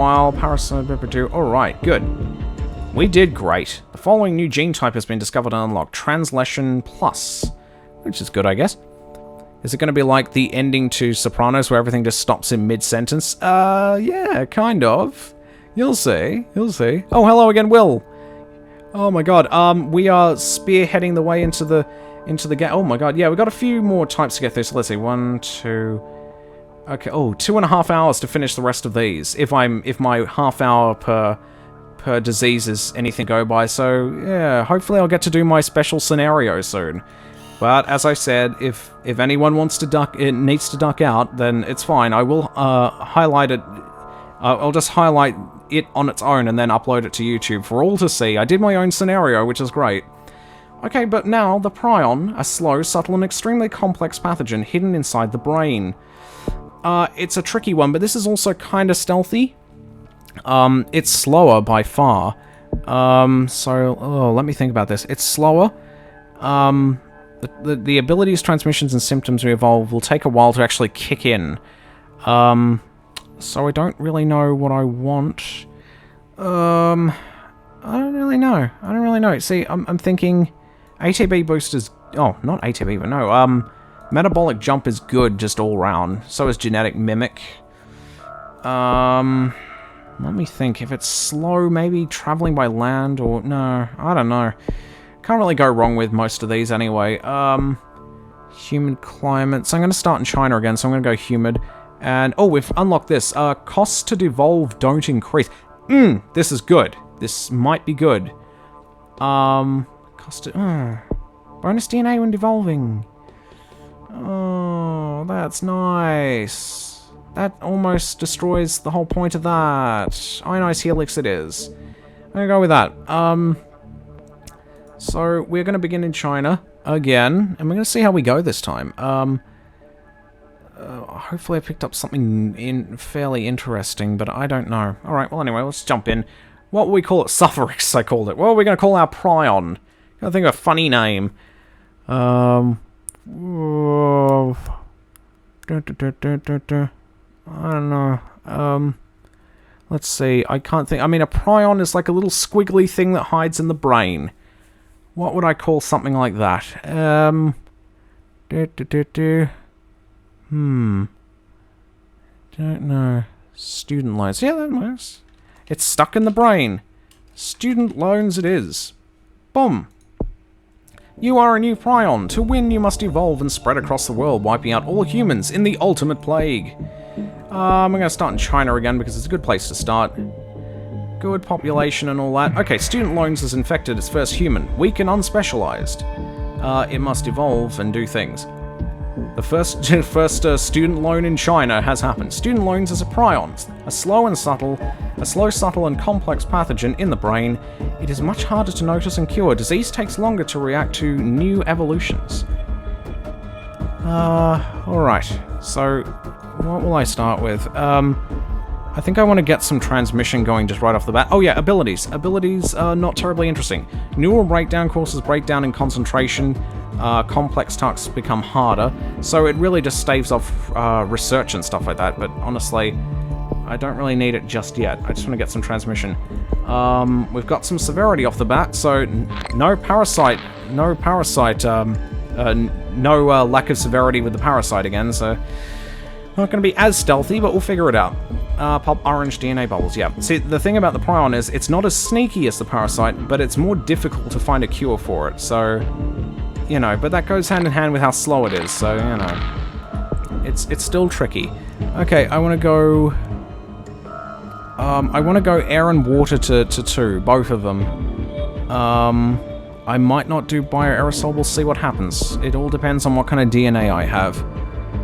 While parasite do. Alright, good. We did great. The following new gene type has been discovered and unlocked. Translation Plus. Which is good, I guess. Is it going to be like the ending to Sopranos where everything just stops in mid-sentence? Yeah, kind of. You'll see. You'll see. Oh, hello again, Will. Oh my god. We are spearheading the way into the game. Oh my god. Yeah, we've got a few more types to get through. So let's see. 1, 2... Okay. Oh, 2.5 hours to finish the rest of these. If my half hour per disease is anything to go by. So, yeah, hopefully I'll get to do my special scenario soon. But as I said, if anyone needs to duck out, then it's fine. I will highlight it. I'll just highlight it on its own and then upload it to YouTube for all to see. I did my own scenario, which is great. Okay, but now the Prion, a slow, subtle, and extremely complex pathogen hidden inside the brain. It's a tricky one, but this is also kind of stealthy. It's slower by far. Let me think about this. It's slower. The abilities, transmissions, and symptoms we evolve will take a while to actually kick in. So I don't really know what I want. I don't really know. See, I'm thinking ATB boosters... Oh, not ATB, but no. Metabolic jump is good just all round. So is genetic mimic. Let me think. If it's slow, maybe traveling by land or... No, I don't know. Can't really go wrong with most of these anyway. Humid climate. So I'm going to start in China again, so I'm going to go humid. And, oh, we've unlocked this. Costs to devolve don't increase. This is good. This might be good. Bonus DNA when devolving. Oh, that's nice. That almost destroys the whole point of that. Ionized helix it is. I'm going to go with that. So, we're going to begin in China again, and we're going to see how we go this time. Hopefully I picked up something fairly interesting, but I don't know. Alright, well anyway, let's jump in. What will we call it? Suffrix, I called it. What are we going to call our Prion? I think of a funny name. I don't know. Let's see, I can't think. I mean, a Prion is like a little squiggly thing that hides in the brain. What would I call something like that? Don't know. Student loans. Yeah, that works. It's stuck in the brain. Student loans it is. Boom. You are a new Prion. To win, you must evolve and spread across the world, wiping out all humans in the ultimate plague. I'm going to start in China again because it's a good place to start. Good population and all that. Okay, student loans is infected its first human. Weak and unspecialized. It must evolve and do things. The first student loan in China has happened. Student loans is a Prion, a slow, subtle, and complex pathogen in the brain. It is much harder to notice and cure. Disease takes longer to react to new evolutions. Alright. So, what will I start with? I think I want to get some transmission going just right off the bat. Oh yeah, abilities. Abilities are not terribly interesting. Neural breakdown causes breakdown in concentration. Complex tasks become harder. So it really just staves off research and stuff like that. But honestly, I don't really need it just yet. I just want to get some transmission. We've got some severity off the bat. So no parasite. No lack of severity with the parasite again. So not going to be as stealthy, but we'll figure it out. Pop orange DNA bubbles, yeah. See, the thing about the Prion is, it's not as sneaky as the parasite, but it's more difficult to find a cure for it, so... You know, but that goes hand in hand with how slow it is, so, you know. It's still tricky. Okay, I want to go... I want to go air and water to 2, both of them. I might not do bioaerosol, we'll see what happens. It all depends on what kind of DNA I have.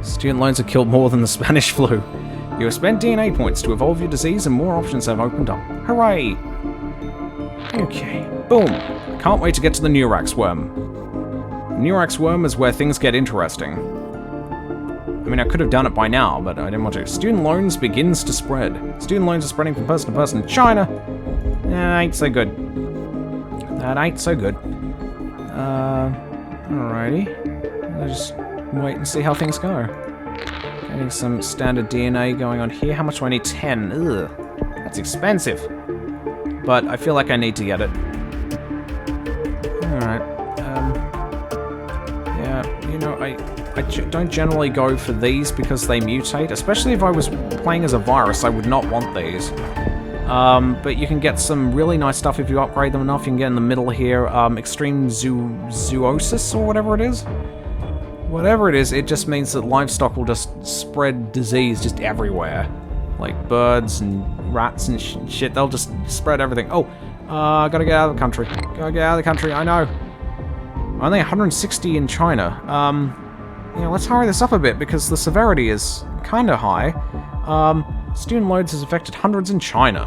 Student loans have killed more than the Spanish flu. You have spent DNA points to evolve your disease and more options have opened up. Hooray! Okay, boom. I can't wait to get to the Neurax worm. Neurax worm is where things get interesting. I mean, I could have done it by now, but I didn't want to. Student loans begins to spread. Student loans are spreading from person to person in China. That ain't so good. That ain't so good. Alrighty. I'll just wait and see how things go. Getting some standard DNA going on here. How much do I need? 10. Ugh. It's expensive. But I feel like I need to get it. Alright. Yeah, you know, I don't generally go for these because they mutate. Especially if I was playing as a virus, I would not want these. But you can get some really nice stuff if you upgrade them enough. You can get in the middle here, extreme zoonosis or whatever it is. Whatever it is, it just means that livestock will just spread disease just everywhere. Like birds and rats and shit, they'll just spread everything. Oh, gotta get out of the country. Gotta get out of the country, I know. Only 160 in China. Yeah, let's hurry this up a bit because the severity is kinda high. Student loans has affected hundreds in China.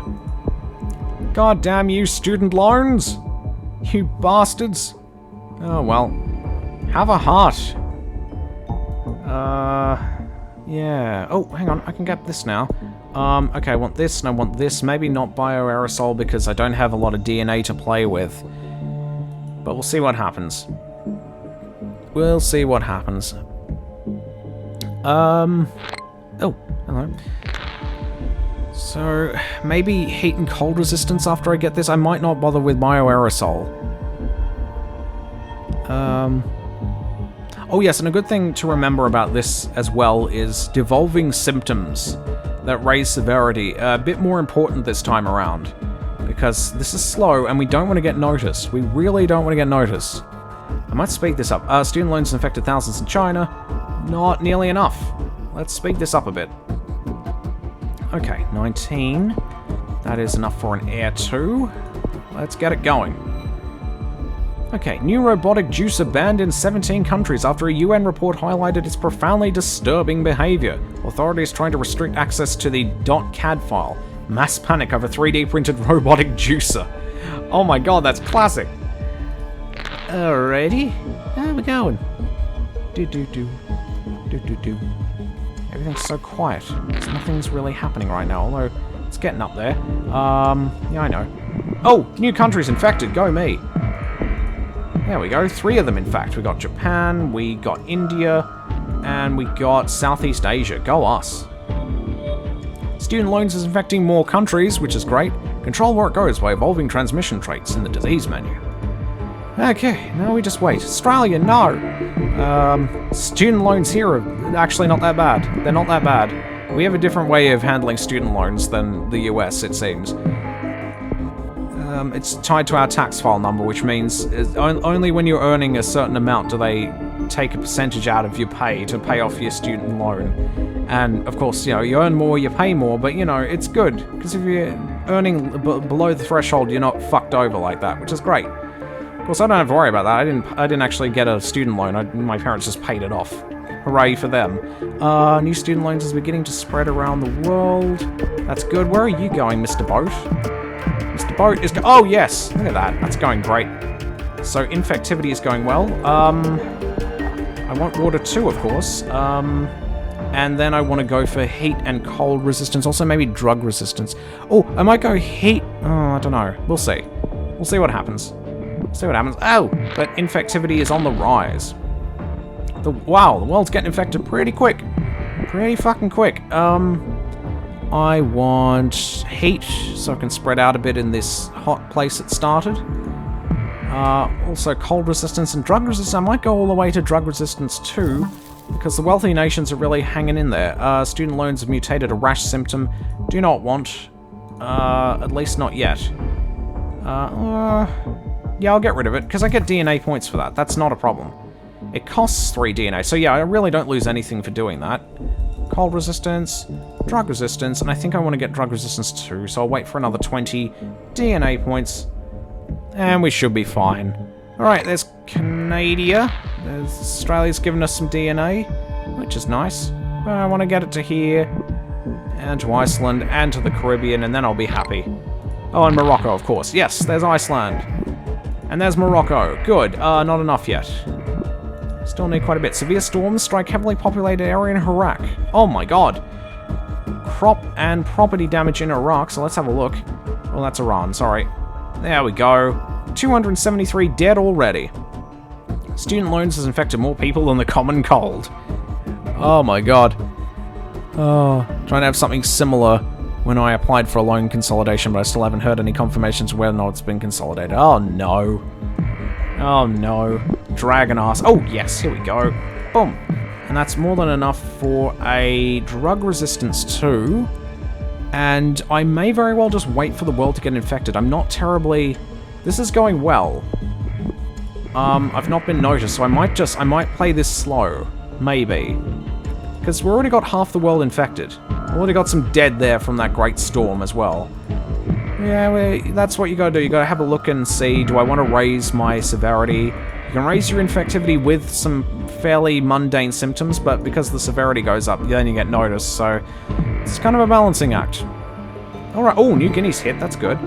God damn you, student loans! You bastards! Oh well. Have a heart. Yeah. Oh, hang on, I can get this now. Okay, I want this and I want this. Maybe not bioaerosol because I don't have a lot of DNA to play with. But we'll see what happens. We'll see what happens. Oh, hello. So, maybe heat and cold resistance after I get this? I might not bother with bioaerosol. Oh yes, and a good thing to remember about this as well is devolving symptoms that raise severity. A bit more important this time around. Because this is slow and we don't want to get noticed. We really don't want to get noticed. I might speed this up. Student loans infected thousands in China. Not nearly enough. Let's speed this up a bit. Okay, 19. That is enough for an Air 2. Let's get it going. Okay, new robotic juicer banned in 17 countries after a UN report highlighted its profoundly disturbing behavior. Authorities trying to restrict access to the .cad file. Mass panic over 3D printed robotic juicer. Oh my god, that's classic. Alrighty, how we going? Do. Everything's so quiet. Nothing's really happening right now, although it's getting up there. Yeah, I know. Oh, new countries infected, go me. There we go, 3 of them in fact. We got Japan, we got India, and we got Southeast Asia. Go us. Student loans is infecting more countries, which is great. Control where it goes by evolving transmission traits in the disease menu. Okay, now we just wait. Australia, no! Student loans here are actually not that bad. They're not that bad. We have a different way of handling student loans than the US, it seems. It's tied to our tax file number, which means only when you're earning a certain amount do they take a percentage out of your pay to pay off your student loan. And, of course, you know, you earn more, you pay more, but, you know, it's good. Because if you're earning below the threshold, you're not fucked over like that, which is great. Of course, I don't have to worry about that. I didn't actually get a student loan. My parents just paid it off. Hooray for them. New student loans is beginning to spread around the world. That's good. Where are you going, Mr. Boat? Mr. Boat is oh, yes! Look at that. That's going great. So, infectivity is going well. I want water too, of course. And then I want to go for heat and cold resistance. Also, maybe drug resistance. Oh, I might go heat. Oh, I don't know. We'll see. We'll see what happens. See what happens. Oh, but infectivity is on the rise. Wow, the world's getting infected pretty quick. Pretty fucking quick. I want heat, so I can spread out a bit in this hot place it started. Also cold resistance and drug resistance. I might go all the way to drug resistance too, because the wealthy nations are really hanging in there. Student loans have mutated a rash symptom. Do not want. At least not yet. Yeah, I'll get rid of it, because I get DNA points for that. That's not a problem. It costs 3 DNA, so yeah, I really don't lose anything for doing that. Cold resistance, drug resistance, and I think I want to get drug resistance too, so I'll wait for another 20 DNA points, and we should be fine. Alright, there's Canada. Australia's given us some DNA, which is nice. But I want to get it to here, and to Iceland, and to the Caribbean, and then I'll be happy. Oh, and Morocco, of course. Yes, there's Iceland. And there's Morocco. Good. Not enough yet. Still need quite a bit. Severe storms strike heavily populated area in Iraq. Oh my god. Crop and property damage in Iraq, so let's have a look. Well, that's Iran, sorry. There we go. 273 dead already. Student loans has infected more people than the common cold. Oh my god. Oh, trying to have something similar when I applied for a loan consolidation, but I still haven't heard any confirmations of whether or not it's been consolidated. Oh, no. Oh, no. Dragon ass. Oh, yes, here we go. Boom. And that's more than enough for a drug resistance too. And I may very well just wait for the world to get infected. I'm not terribly... This is going well. I've not been noticed, so I might play this slow. Maybe. Because we've already got half the world infected. We've already got some dead there from that great storm as well. Yeah, that's what you gotta do. You gotta have a look and see, do I want to raise my severity? You can raise your infectivity with some fairly mundane symptoms, but because the severity goes up, then you get noticed, so it's kind of a balancing act. Alright, oh, New Guinea's hit, that's good.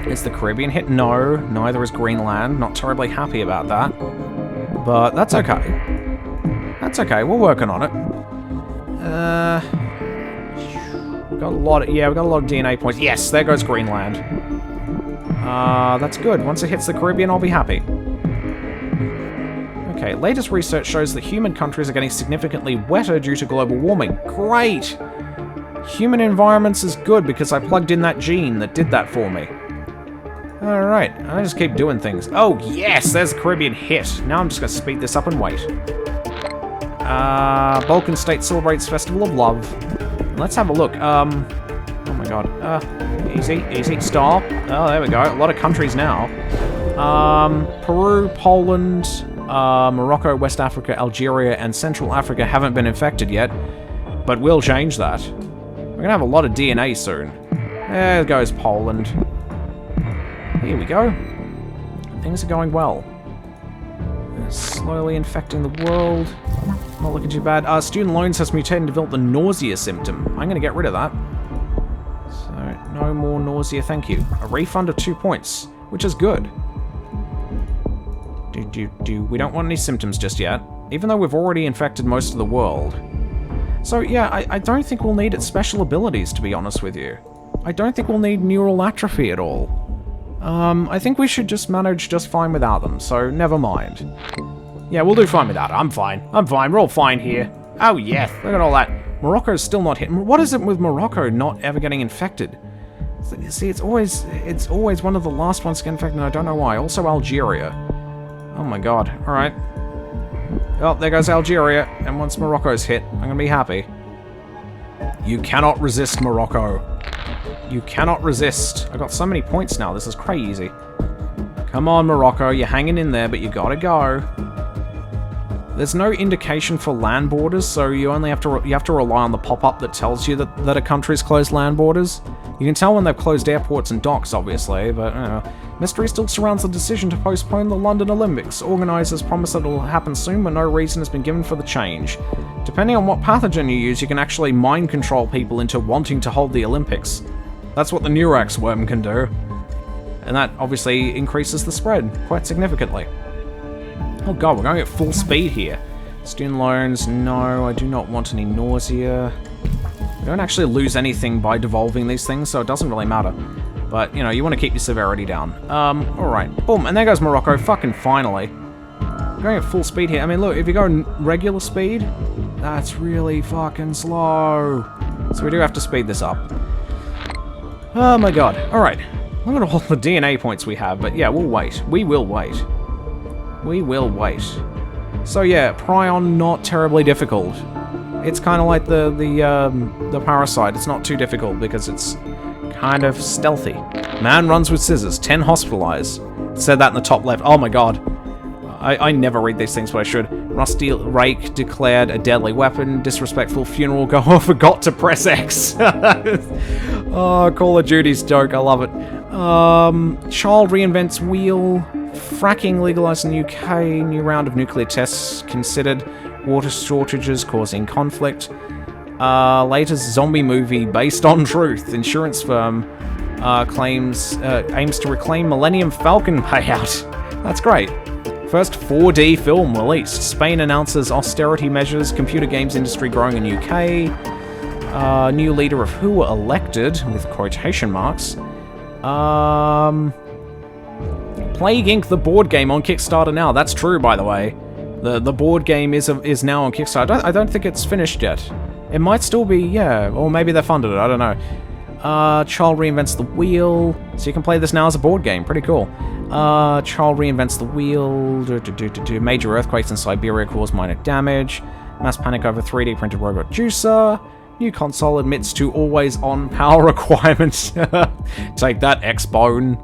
Is the Caribbean hit? No, neither is Greenland. Not terribly happy about that. But that's okay. That's okay, we're working on it. We've got a lot of, yeah, we've got a lot of DNA points. Yes, there goes Greenland. That's good. Once it hits the Caribbean, I'll be happy. Okay, latest research shows that humid countries are getting significantly wetter due to global warming. Great! Human environments is good because I plugged in that gene that did that for me. Alright, I just keep doing things. Oh, yes! There's the Caribbean hit. Now I'm just going to speed this up and wait. Balkan state celebrates Festival of Love. Let's have a look. Oh my god. Easy, easy. Stop. Oh, there we go. A lot of countries now. Peru, Poland, Morocco, West Africa, Algeria, and Central Africa haven't been infected yet, but we'll change that. We're gonna have a lot of DNA soon. There goes Poland. Here we go. Things are going well. Slowly infecting the world. Not looking too bad. Student loans has mutated and developed the nausea symptom. I'm gonna get rid of that. So, no more nausea, thank you. A refund of 2 points, which is good. We don't want any symptoms just yet, even though we've already infected most of the world. So yeah, I don't think we'll need its special abilities, to be honest with you. I don't think we'll need neural atrophy at all. I think we should just manage just fine without them, so never mind. Yeah, we'll do fine without it. I'm fine. I'm fine. We're all fine here. Oh yeah, look at all that. Morocco's still not hit. What is it with Morocco not ever getting infected? See, it's always one of the last ones to get infected, and I don't know why. Also Algeria. Oh my god. Alright. Oh, there goes Algeria, and once Morocco's hit, I'm gonna be happy. You cannot resist Morocco. You cannot resist. I got so many points now, this is crazy. Come on, Morocco, you're hanging in there, but you gotta go. There's no indication for land borders, so you only have to rely on the pop-up that tells you that a country's closed land borders. You can tell when they've closed airports and docks, obviously, but, you know, mystery still surrounds the decision to postpone the London Olympics. Organisers promise that it will happen soon, but no reason has been given for the change. Depending on what pathogen you use, you can actually mind control people into wanting to hold the Olympics. That's what the Neurax worm can do. And that obviously increases the spread quite significantly. Oh god, we're going at full speed here. Student loans, no, I do not want any nausea. We don't actually lose anything by devolving these things, so it doesn't really matter. But, you know, you want to keep your severity down. Alright. Boom, and there goes Morocco, fucking finally. We're going at full speed here. I mean, look, if you go regular speed, that's really fucking slow. So we do have to speed this up. Oh my god. Alright. Look at all the DNA points we have, but yeah, we'll wait. We will wait. We will wait. So yeah, Prion, not terribly difficult. It's kind of like the Parasite. It's not too difficult because it's kind of stealthy. Man runs with scissors, 10 hospitalized. It said that in the top left. Oh my god. I never read these things, but I should. Rusty rake declared a deadly weapon. Disrespectful funeral goer forgot to press X. Oh, Call of Duty's joke. I love it. Child reinvents wheel. Fracking legalized in the UK. New round of nuclear tests considered. Water shortages causing conflict. Latest zombie movie based on truth. Insurance firm aims to reclaim Millennium Falcon payout. That's great. First 4D film released. Spain announces austerity measures. Computer games industry growing in UK. New leader of WHO elected, with quotation marks. Plague Inc. the board game on Kickstarter now. That's true, by the way. The board game is now on Kickstarter. I don't think it's finished yet. It might still be, yeah, or maybe they funded it, I don't know. Child reinvents the wheel. So you can play this now as a board game. Pretty cool. Child reinvents the wheel. Major earthquakes in Siberia cause minor damage. Mass panic over 3D printed robot juicer. New console admits to always-on power requirements. Take that, X-Bone.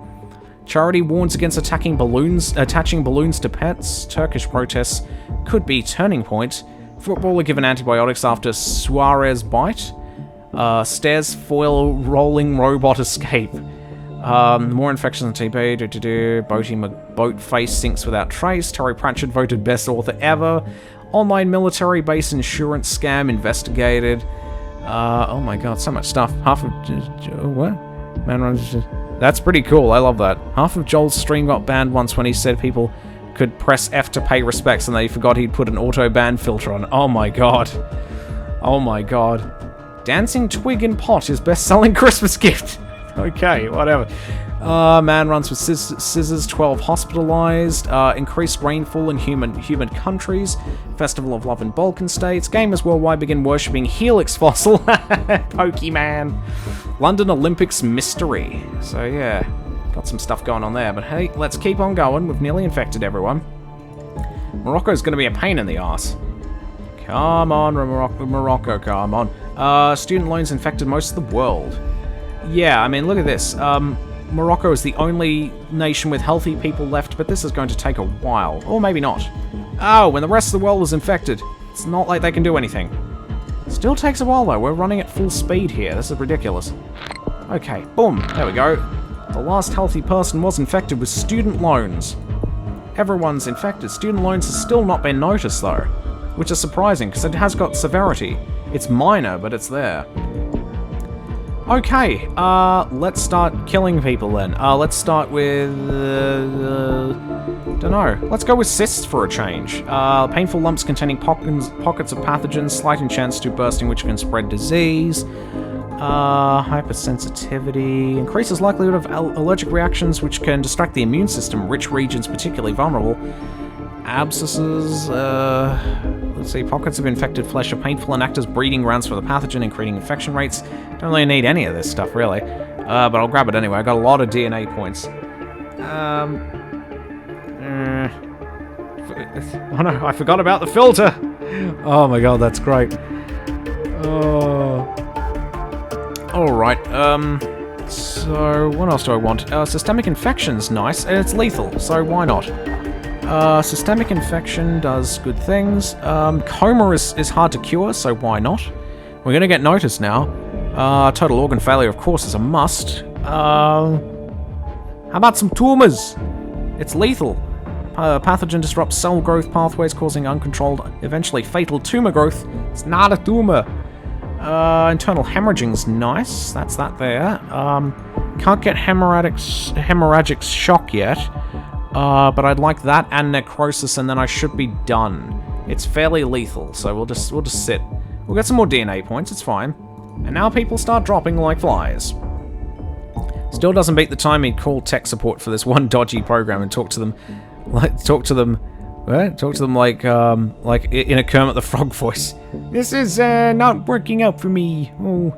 Charity warns against attaching balloons to pets. Turkish protests could be turning point. Footballer given antibiotics after Suarez bite. Stairs foil rolling robot escape. More infections than TB. Boat face sinks without trace. Terry Pratchett voted best author ever. Online military base insurance scam investigated. Oh my god, so much stuff. Half of... what? That's pretty cool, I love that. Half of Joel's stream got banned once when he said people could press F to pay respects and they forgot he'd put an auto-ban filter on. Oh my god. Oh my god. Dancing Twig and Pot is best-selling Christmas gift. Okay, whatever. Man runs with scissors, 12 hospitalized. Increased rainfall in humid countries. Festival of Love in Balkan states. Gamers worldwide begin worshipping Helix Fossil. Pokemon. London Olympics mystery. So yeah, got some stuff going on there. But hey, let's keep on going. We've nearly infected everyone. Morocco's going to be a pain in the ass. Come on, Morocco, come on. Student loans infected most of the world. Yeah, I mean, look at this. Morocco is the only nation with healthy people left, but this is going to take a while. Or maybe not. Oh, when the rest of the world is infected, it's not like they can do anything. Still takes a while, though. We're running at full speed here. This is ridiculous. Okay, boom. There we go. The last healthy person was infected with student loans. Everyone's infected. Student loans has still not been noticed, though. Which is surprising, because it has got severity. It's minor, but it's there. Okay, let's start killing people then. Let's start with... dunno. Let's go with cysts for a change. Painful lumps containing pockets of pathogens, slight in chance to bursting which can spread disease. Hypersensitivity. Increases likelihood of allergic reactions which can distract the immune system, rich regions particularly vulnerable. Abscesses, let's see, pockets of infected flesh are painful and act as breeding grounds for the pathogen, increasing infection rates. Don't really need any of this stuff, really. But I'll grab it anyway. I got a lot of DNA points. Oh no, I forgot about the filter! Oh my god, that's great. Oh. Alright, so what else do I want? Systemic infection's nice, and it's lethal, so why not? Systemic infection does good things. Coma is hard to cure, so why not? We're gonna get noticed now. Total organ failure, of course, is a must. How about some tumors? It's lethal. Pathogen disrupts cell growth pathways, causing uncontrolled, eventually fatal tumor growth. It's not a tumor. Internal hemorrhaging's nice. That's that there. Can't get hemorrhagic shock yet. But I'd like that and necrosis, and then I should be done. It's fairly lethal, so we'll just sit. We'll get some more DNA points, it's fine. And now people start dropping like flies. Still doesn't beat the time he'd call tech support for this one dodgy program and talk to them like in a Kermit the Frog voice. This is not working out for me. Oh,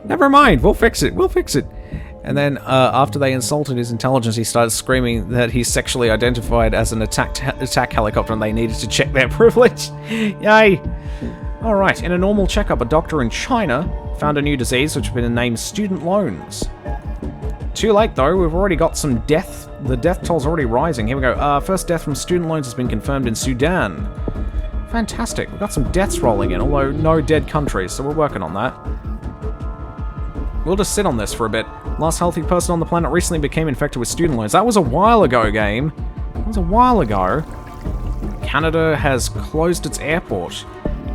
never mind. We'll fix it. We'll fix it. And then, after they insulted his intelligence, he started screaming that he's sexually identified as an attack helicopter and they needed to check their privilege. Yay! Alright, in a normal checkup, a doctor in China found a new disease which has been named student loans. Too late, though. We've already got some death. The death toll's already rising. Here we go. First death from student loans has been confirmed in Sudan. Fantastic. We've got some deaths rolling in, although no dead countries, so we're working on that. We'll just sit on this for a bit. Last healthy person on the planet recently became infected with student loans. That was a while ago, game. That was a while ago. Canada has closed its airport.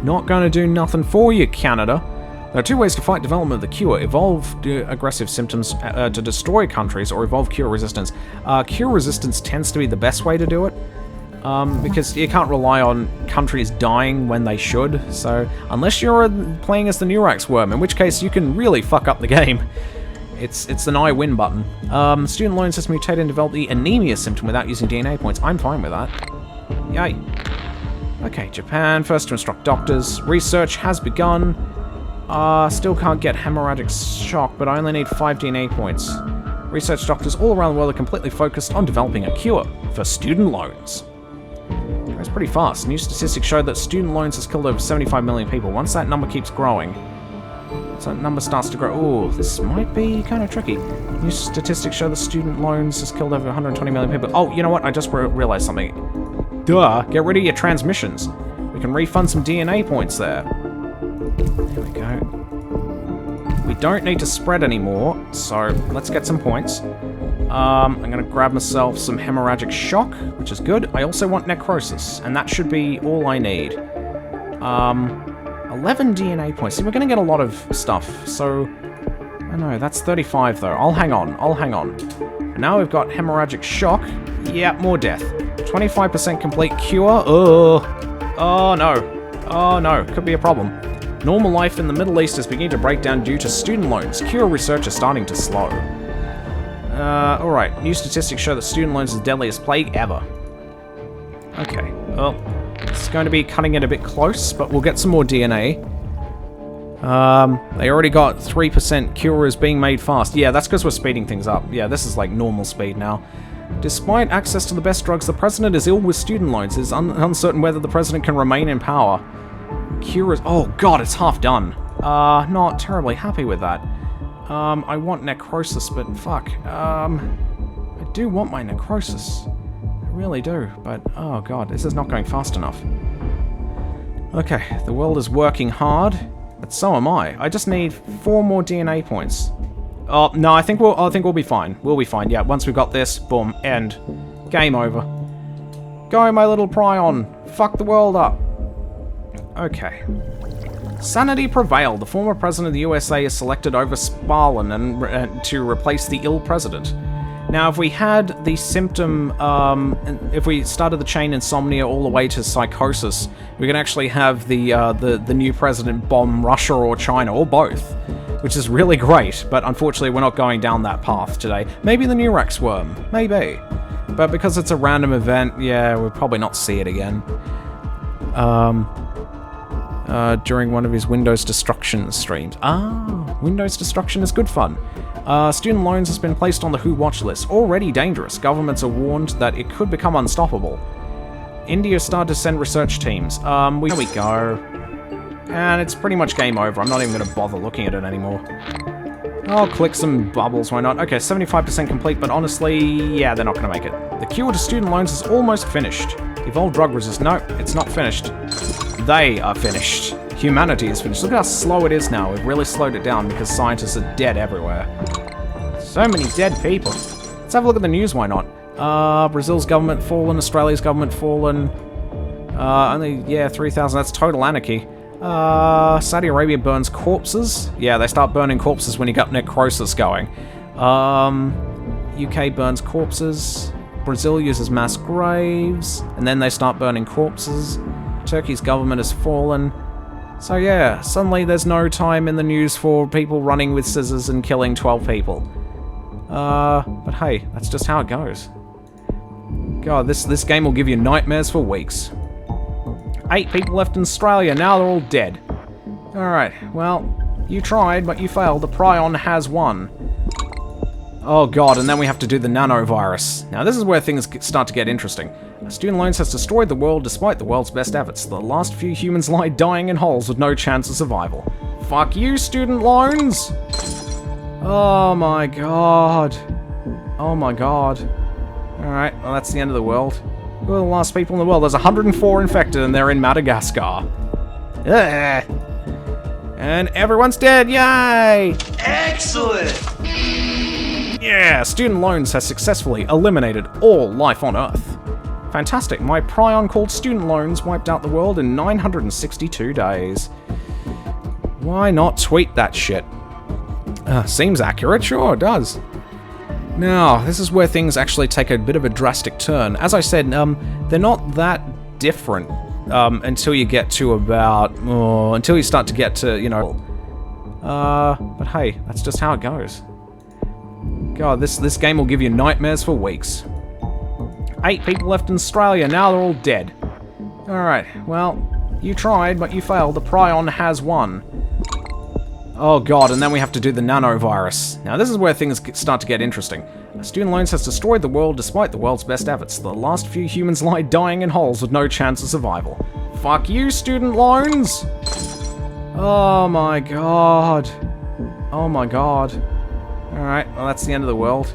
Not going to do nothing for you, Canada. There are two ways to fight development of the cure. Evolve aggressive symptoms to destroy countries, or evolve cure resistance. Cure resistance tends to be the best way to do it. Because you can't rely on countries dying when they should, so unless you're playing as the Neurax worm, in which case you can really fuck up the game. It's an I win button. Student loans has mutated and developed the anemia symptom without using DNA points. I'm fine with that. Yay. Okay, Japan, first to instruct doctors. Research has begun. Still can't get hemorrhagic shock, but I only need 5 DNA points. Research doctors all around the world are completely focused on developing a cure for student loans. It's pretty fast. New statistics show that student loans has killed over 75 million people. Once that number keeps growing, so that number starts to grow. Oh, this might be kind of tricky. New statistics show that student loans has killed over 120 million people. Oh, you know what? I just realized something. Duh. Get rid of your transmissions. We can refund some DNA points there. There we go. We don't need to spread anymore, so let's get some points. I'm going to grab myself some hemorrhagic shock, which is good. I also want necrosis, and that should be all I need. 11 DNA points. See, we're going to get a lot of stuff, so... I don't know, that's 35, though. I'll hang on. And now we've got hemorrhagic shock. Yeah, more death. 25% complete cure. Oh no. Could be a problem. Normal life in the Middle East is beginning to break down due to student loans. Cure research is starting to slow. Alright. New statistics show that student loans is the deadliest plague ever. Okay. Well, it's going to be cutting it a bit close, but we'll get some more DNA. They already got 3% cure is being made fast. Yeah, that's because we're speeding things up. Yeah, this is like normal speed now. Despite access to the best drugs, the president is ill with student loans. It is uncertain whether the president can remain in power. Cure is... Oh god, it's half done. Not terribly happy with that. I want necrosis, but fuck. I do want my necrosis. I really do, but oh god, this is not going fast enough. Okay, the world is working hard, but so am I. I just need 4 more DNA points. Oh no, I think we'll be fine. We'll be fine. Yeah, once we've got this, boom, end. Game over. Go, my little Prion. Fuck the world up. Okay. Sanity prevailed. The former president of the USA is selected over Stalin and to replace the ill president. Now, if we had the symptom, if we started the chain insomnia all the way to psychosis, we can actually have the new president bomb Russia or China, or both, which is really great, but unfortunately we're not going down that path today. Maybe the Nurex worm. Maybe. But because it's a random event, yeah, we'll probably not see it again. During one of his Windows Destruction streams. Ah, Windows Destruction is good fun. Student loans has been placed on the WHO watch list. Already dangerous. Governments are warned that it could become unstoppable. India started to send research teams. There we go. And it's pretty much game over. I'm not even going to bother looking at it anymore. I'll click some bubbles, why not? Okay, 75% complete, but honestly, yeah, they're not going to make it. The cure to student loans is almost finished. Evolved drug resist. No, it's not finished. They are finished. Humanity is finished. Look how slow it is now. We've really slowed it down because scientists are dead everywhere. So many dead people. Let's have a look at the news, why not? Brazil's government fallen, Australia's government fallen. Only, yeah, 3,000. That's total anarchy. Saudi Arabia burns corpses. Yeah, they start burning corpses when you got necrosis going. UK burns corpses. Brazil uses mass graves. And then they start burning corpses. Turkey's government has fallen. So yeah, suddenly there's no time in the news for people running with scissors and killing 12 people. But hey, that's just how it goes. God, this game will give you nightmares for weeks. 8 people left in Australia, now they're all dead. Alright, well, you tried, but you failed. The Prion has won. Oh god, and then we have to do the nanovirus. Now this is where things start to get interesting. Student loans has destroyed the world despite the world's best efforts. The last few humans lie dying in holes with no chance of survival. Fuck you, student loans! Oh my god. Oh my god. Alright, well that's the end of the world. Who are the last people in the world? There's 104 infected and they're in Madagascar. Ugh. And everyone's dead, yay! Excellent! Yeah, student loans has successfully eliminated all life on Earth. Fantastic, my Prion called student loans wiped out the world in 962 days. Why not tweet that shit? Seems accurate, sure it does. Now, this is where things actually take a bit of a drastic turn. As I said, they're not that different until you get to about... until you start to get to, you know... but hey, that's just how it goes. God, this game will give you nightmares for weeks. 8 people left in Australia, now they're all dead. Alright, well, you tried, but you failed. The Prion has won. Oh god, and then we have to do the nanovirus. Now this is where things start to get interesting. Student Loans has destroyed the world despite the world's best efforts. The last few humans lie dying in holes with no chance of survival. Fuck you, Student Loans! Oh my god. Oh my god. Alright, well that's the end of the world.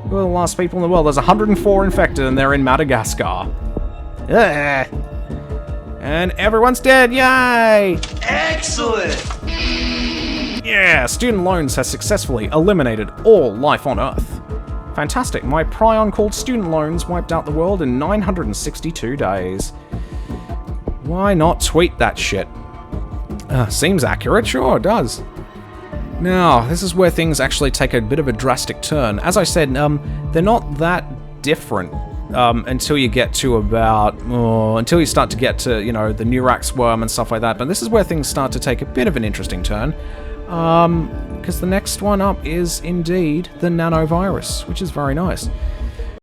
Who are the last people in the world? There's 104 infected and they're in Madagascar. Ugh. And everyone's dead, yay! Excellent! Yeah, Student Loans has successfully eliminated all life on Earth. Fantastic, my Prion called Student Loans wiped out the world in 962 days. Why not tweet that shit? Seems accurate, sure it does. Now, this is where things actually take a bit of a drastic turn. As I said, they're not that different until you get to about... until you start to get to, you know, the Nurax worm and stuff like that. But this is where things start to take a bit of an interesting turn. Because the next one up is indeed the nanovirus, which is very nice.